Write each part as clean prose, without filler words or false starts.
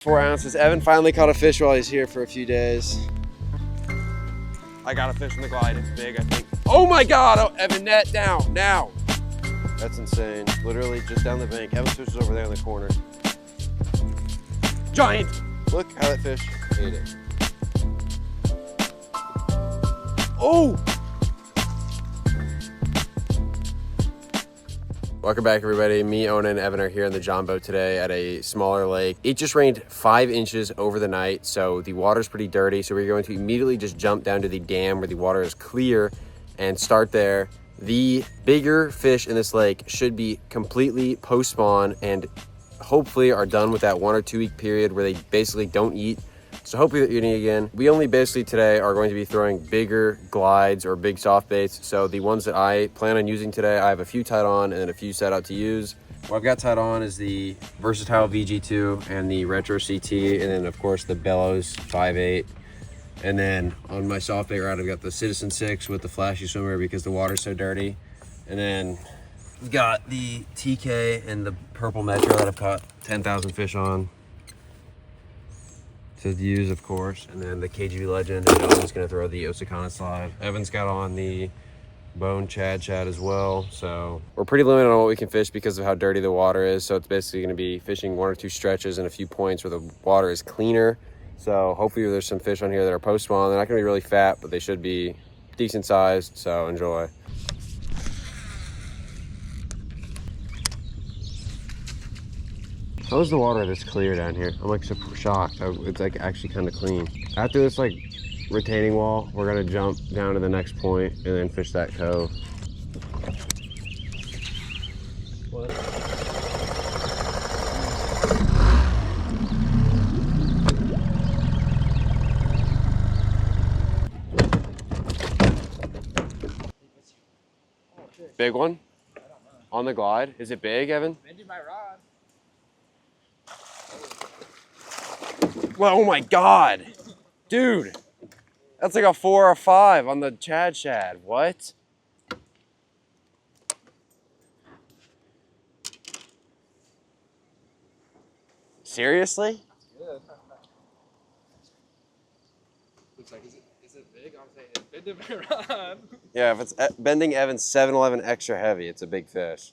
4 ounces. Evan finally caught a fish while he's here for a few days. I got a fish in the glide. It's big, I think. Oh my God! Oh, Evan, net down now. That's insane. Literally just down the bank. Evan's fish is over there in the corner. Giant! Look how that fish ate it. Oh! Welcome back, everybody. Me, Ona, and Evan are here in the John boat today at a smaller lake. It just rained 5 inches over the night, so the water's pretty dirty. So we're going to immediately just jump down to the dam where the water is clear and start there. The bigger fish in this lake should be completely post-spawn and hopefully are done with that 1 or 2 week period where they basically don't eat. So hopefully they're eating again. We only basically today are going to be throwing bigger glides or big soft baits. So the ones that I plan on using today, I have a few tied on and then a few set out to use. What I've got tied on is the Versatile VG2 and the Retro CT, and then of course the Bellows 5.8. And then on my soft bait rod, I've got the Citizen 6 with the flashy swimmer because the water's so dirty. And then we've got the TK and the Purple Metro that I've caught 10,000 fish on to use, of course. And then the KGB Legend, and Evan's gonna throw the Osakana slide. Evan's got on the Bone Chad as well. So we're pretty limited on what we can fish because of how dirty the water is. So it's basically gonna be fishing 1 or 2 stretches and a few points where the water is cleaner. So hopefully there's some fish on here that are post-spawn. They're not gonna be really fat, but they should be decent sized, so enjoy. How is the water this clear down here? I'm like super shocked. It's like actually kind of clean. After this like retaining wall, we're gonna jump down to the next point and then fish that cove. What? Big one? On the glide? Is it big, Evan? Bending my rod. Well, oh my God, dude, that's like a 4 or 5 on the Chad. What? Seriously? Good. Looks like, is it big? I'm saying it's bending my rod. Yeah, if it's bending Evan's 7-Eleven extra heavy, it's a big fish.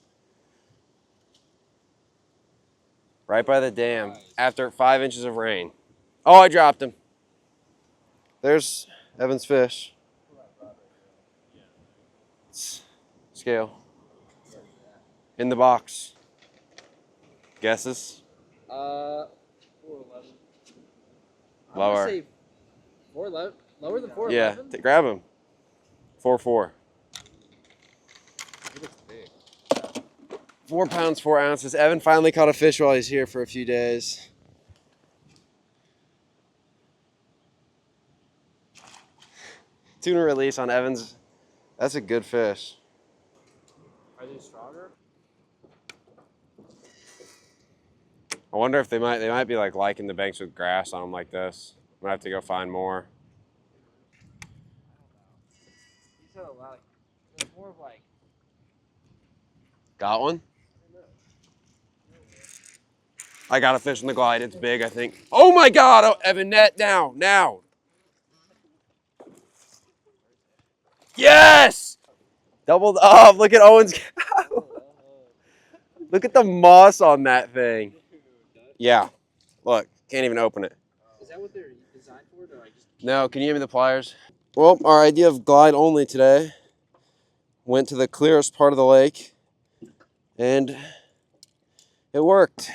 Right by the dam, Nice. after 5 inches of rain. Oh, I dropped him. There's Evan's fish. Scale. In the box. Guesses? 411. Lower. Say 411. Lower than 411? Yeah, grab him. 4.4. He looks big. 4 pounds, 4 ounces. Evan finally caught a fish while he's here for a few days. Tuna release on Evan's. That's a good fish. Are they stronger? I wonder if they might be like liking the banks with grass on them like this. I'm gonna have to go find more. These are a lot. They're more of like. Got one? I got a fish in the glide. It's big, I think. Oh my God! Oh, Evan, net down now. Yes! Doubled up. Look at Owen's cow. Look at the moss on that thing. Yeah. Look, can't even open it. Is that what they're designed for? Or I just... No, can you give me the pliers? Well, our idea of glide only today went to the clearest part of the lake, and it worked.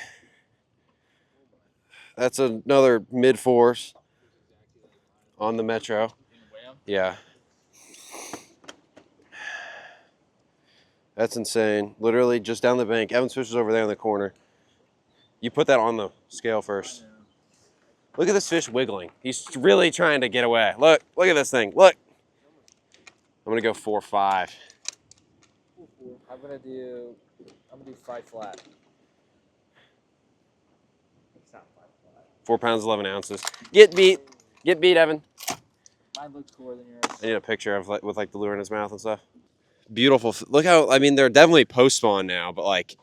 That's another mid-force on the Metro. Yeah. That's insane. Literally just down the bank. Evan's fish is over there in the corner. You put that on the scale first. Look at this fish wiggling. He's really trying to get away. Look at this thing. Look. I'm gonna go 4.5. I'm gonna do 5 flat. It's not 5 flat. 4 pounds, 11 ounces. Get beat. Get beat, Evan. Mine looks cooler than yours. I need a picture of with like the lure in his mouth and stuff. Beautiful. Look how, I mean, they're definitely post-spawn now, but like,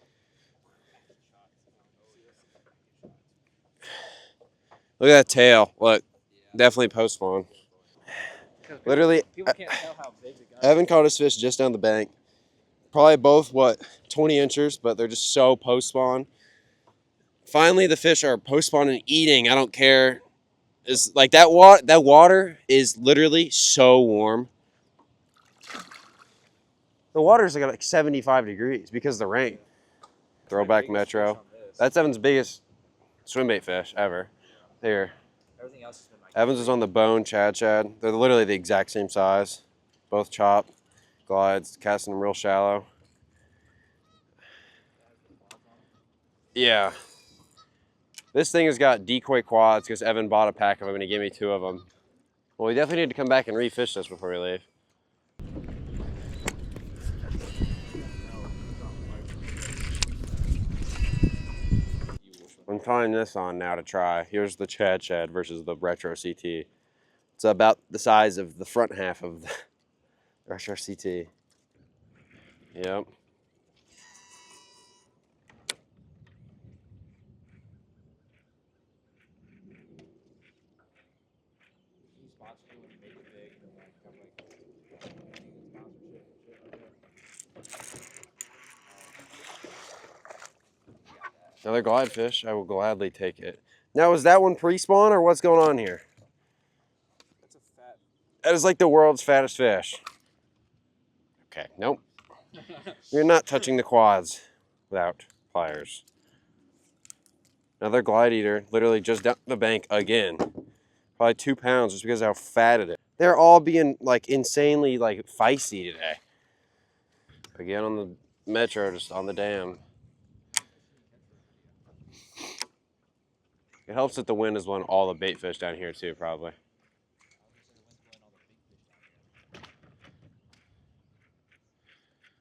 Look at that tail. Look, definitely post spawn. Literally, People can't tell how big the guy Evan caught his fish just down the bank. Probably both, what, 20 inchers, but they're just so post spawn. Finally, the fish are post spawn and eating. I don't care. It's like that water is literally so warm. The water's like 75 degrees because of the rain. Throwback Metro. That's Evan's biggest swimbait fish ever. Here. Everything else has been like Evans is on the bone, Chad. They're literally the exact same size. Both chop, glides, casting them real shallow. Yeah. This thing has got decoy quads because Evan bought a pack of them and he gave me 2 of them. Well, we definitely need to come back and refish this before we leave. I'm trying this on now to try. Here's the Chad versus the Retro CT. It's about the size of the front half of the Retro CT. Yep. Another glide fish. I will gladly take it. Now, is that one pre-spawn or what's going on here? That's a fat. That is like the world's fattest fish. Okay, nope. You're not touching the quads without pliers. Another glide eater, literally just down the bank again. Probably 2 pounds just because of how fat it is. They're all being like insanely like feisty today. Again on the Metro, just on the dam. It helps that the wind is blowing all the bait fish down here too, probably.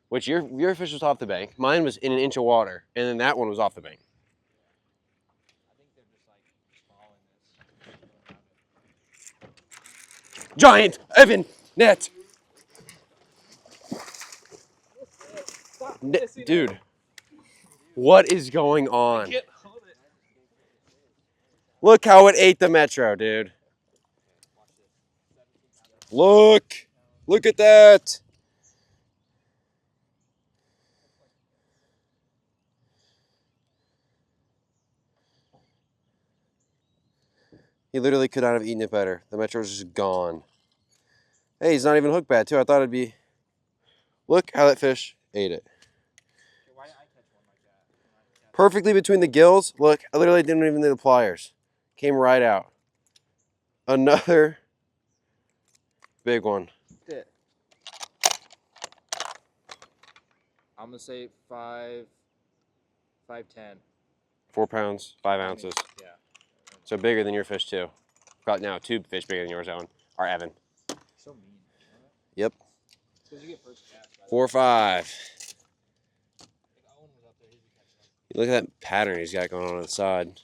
Which your fish was off the bank. Mine was in an inch of water, and then that one was off the bank. I think they're just like following this. Giant Evan net. Dude, what is going on? Look how it ate the Metro, dude. Look at that. He literally could not have eaten it better. The Metro's just gone. Hey, he's not even hooked bad, too. I thought it'd be... Look how that fish ate it. Why did I catch one like that? Perfectly between the gills. Look, I literally didn't even need the pliers. Came right out. Another big one. I'm gonna say 5'10". 4 pounds, 5 ounces. Yeah. So bigger than your fish, too. Got now 2 fish bigger than yours, Owen. Or Evan. So mean. Yep. Because you get first cast. 4 or 5. Look at that pattern he's got going on the side.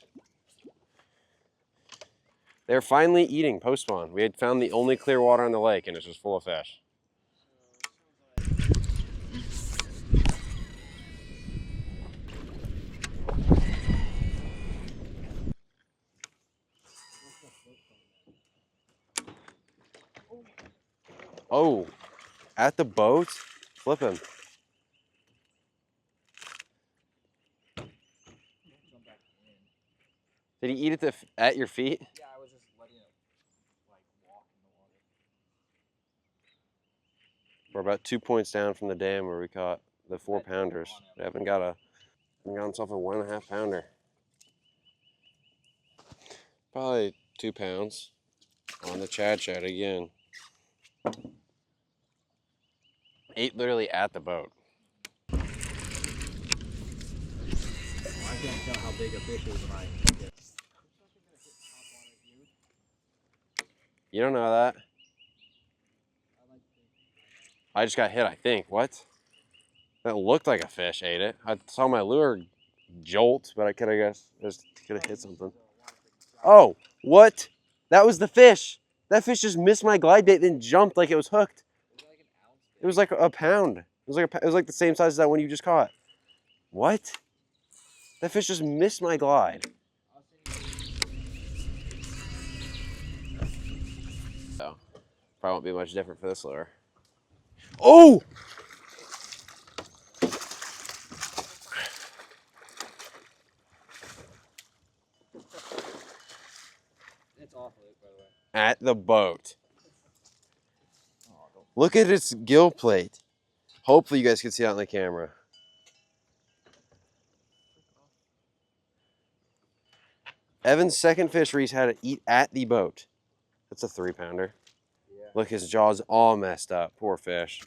They're finally eating post-spawn. We had found the only clear water on the lake, and it's just full of fish. Oh, at the boat? Flip him. Did he eat it at your feet? Yeah, I was just letting it like walk in the water. We're about 2 points down from the dam where we caught the 4 pounders. Evan got himself a 1.5 pounder. Probably 2 pounds on the Chad again. Ate literally at the boat. I can't tell how big a fish is when I hook it. You don't know that. I just got hit, I think. What? That looked like a fish ate it. I saw my lure jolt, but I could have hit something. Oh, what? That was the fish. That fish just missed my glide bait, then jumped like it was hooked. It was like a pound. It was like the same size as that one you just caught. What? That fish just missed my glide. Probably won't be much different for this lure. Oh! It's off, Luke, by the way. At the boat. Look at its gill plate. Hopefully you guys can see it on the camera. Evan's second fishery's had to eat at the boat. That's a 3-pounder. Yeah. Look, his jaw's all messed up. Poor fish.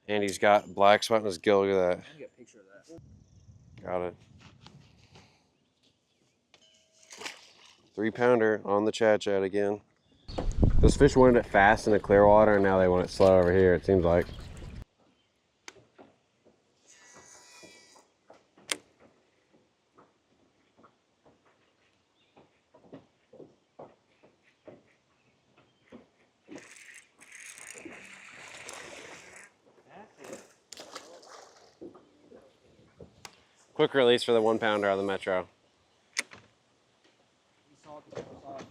And he's got black spot in his gill. Look at that. I'm gonna get a picture of that. Got it. 3-pounder on the chat again. Those fish wanted it fast in the clear water, and now they want it slow over here, it seems like. Quick release for the 1-pounder on the Metro. You saw it, the camera saw it.